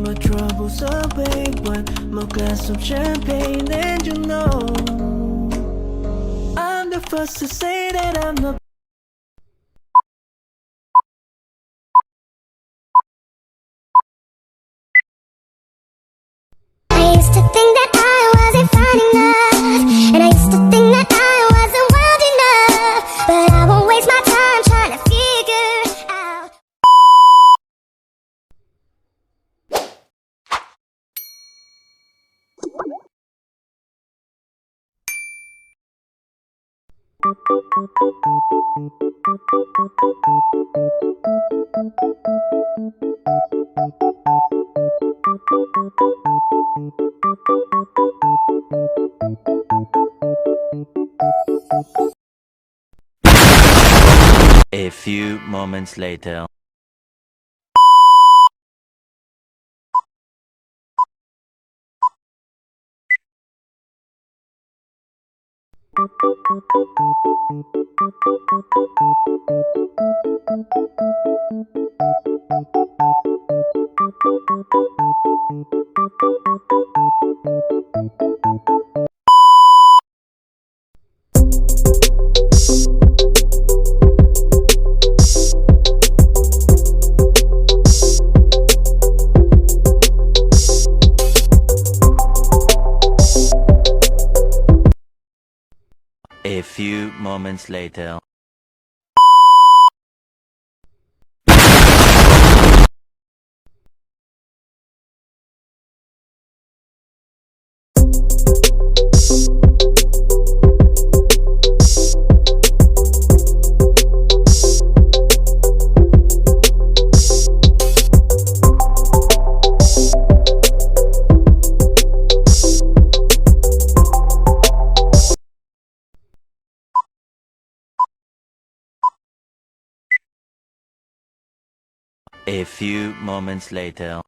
my troubles away. One more glass of champagne and you know I'm the first to say that I'm not. I used to think that I wasn't fine enough, and I used to think that I wasn't wild enough, but I won't waste my time trying to figure out. A few moments later. A few moments later. A few moments later.